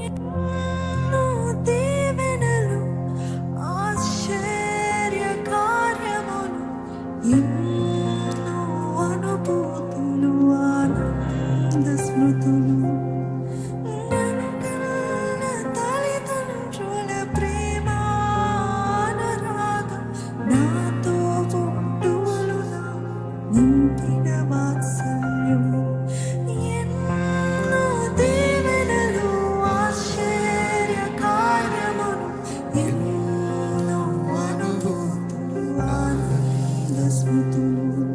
ఎన్నో దీవెనలు, ఆశ్చర్య కార్యములు, ఎన్నో అనుభూతులు, ఆనంద స్మృతులు, నన్ను కన్న తల్లిదండ్రుల ప్రేమ అనురాగం, నాతో పుట్టులుగా నింపిన వాత్సల్యం, ఎన్నో దీవెనలు, ఆశ్చర్య కార్యములు, ఎన్నో అనుభూతులు, ఆనంద స్మృతులు,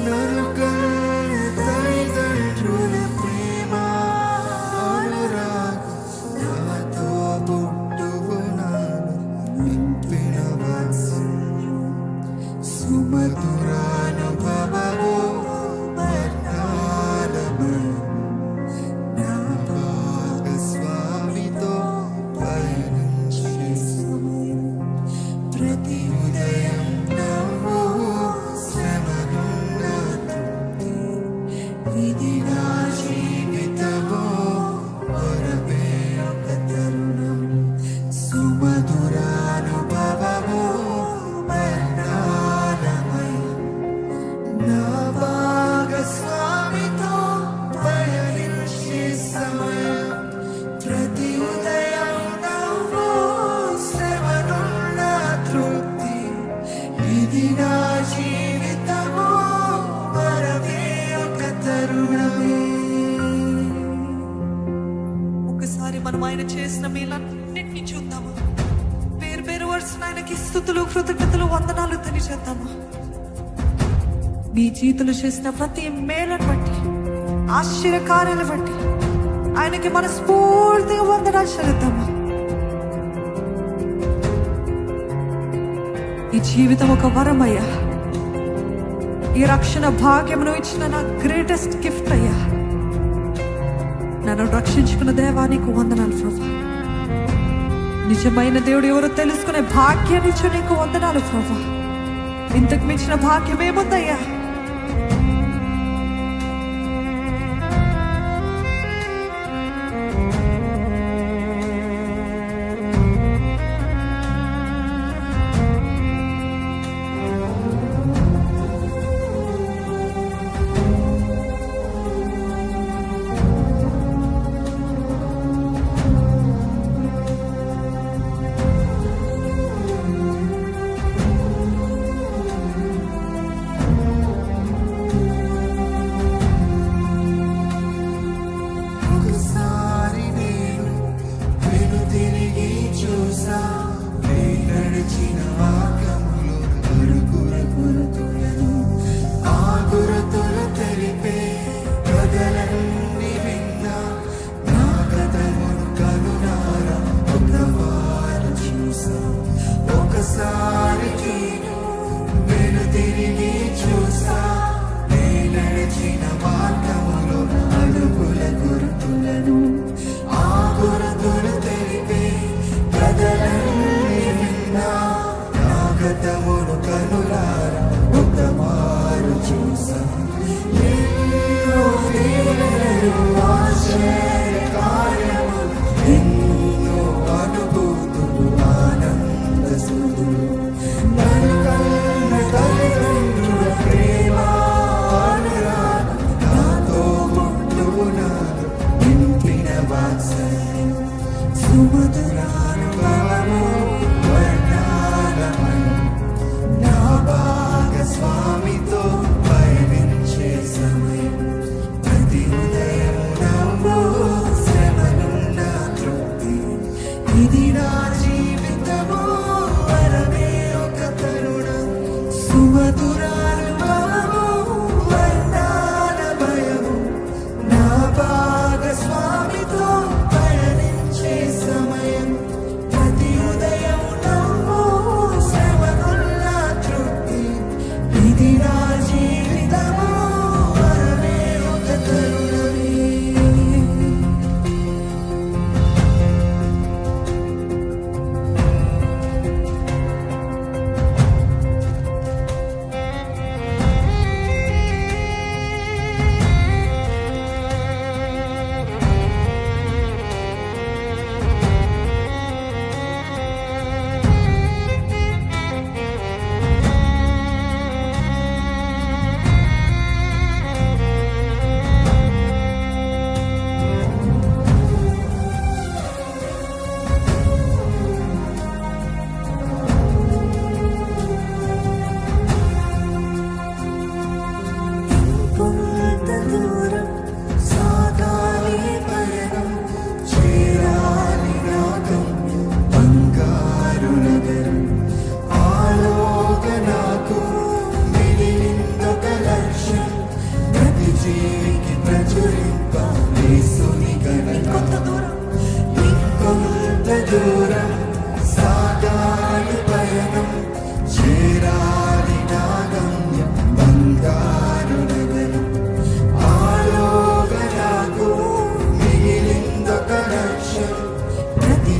నన్ను కన్న తల్లిదండ్రుల ప్రేమ అనురాగం, నాతో పుట్టుకున్నాను నింపిన వాత్సల్యం, సుమధురానుభవము వర్ణాలమయం, నా భాగస్వామితో పయనించే సమయం, ప్రతి ఉదయం నవ్వు శ్రమనున్న తృప్తి, ఇది నా జీవితము ఒరవే ఒక తరుణం, సుమధురానుభవము వర్ణాలమయం, నా భాగస్వామితో పయనించే సమయం, ప్రతి ఉదయం నవ్వు శ్రమనున్న తృప్తి, ఇది నా జీవితము వరవే ఒక తరుణమే. ఒకసారి మనం ఆయన చేసిన మేలన్నింటినీ చూద్దాము. పేరు పేరు వరుసన ఆయనకి స్తుతులు, కృతజ్ఞతలు, వందనాలు తెలియజేద్దాము. మీ జీవితంలో చేసిన ప్రతి మేలను బట్టి, ఆశ్చర్యకార్యాలను బట్టి ఆయనకి మనస్ఫూర్తిగా వందనాలు చెల్లిద్దాము. ఈ జీవితం ఒక వరం అయ్యా. ఈ రక్షణ భాగ్యమును ఇచ్చిన నా గ్రేటెస్ట్ గిఫ్ట్ అయ్యా. నన్ను రక్షించుకున్న దేవానికి వందనాలు ప్రభా. నిజమైన దేవుడు ఎవరో తెలుసుకునే భాగ్యాన్ని ఇచ్చిన నీకు వందనాలు ప్రభా. ఇంతకు మించిన భాగ్యం ఏముందయ్యా?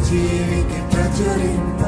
జీవికి ప్రచురింప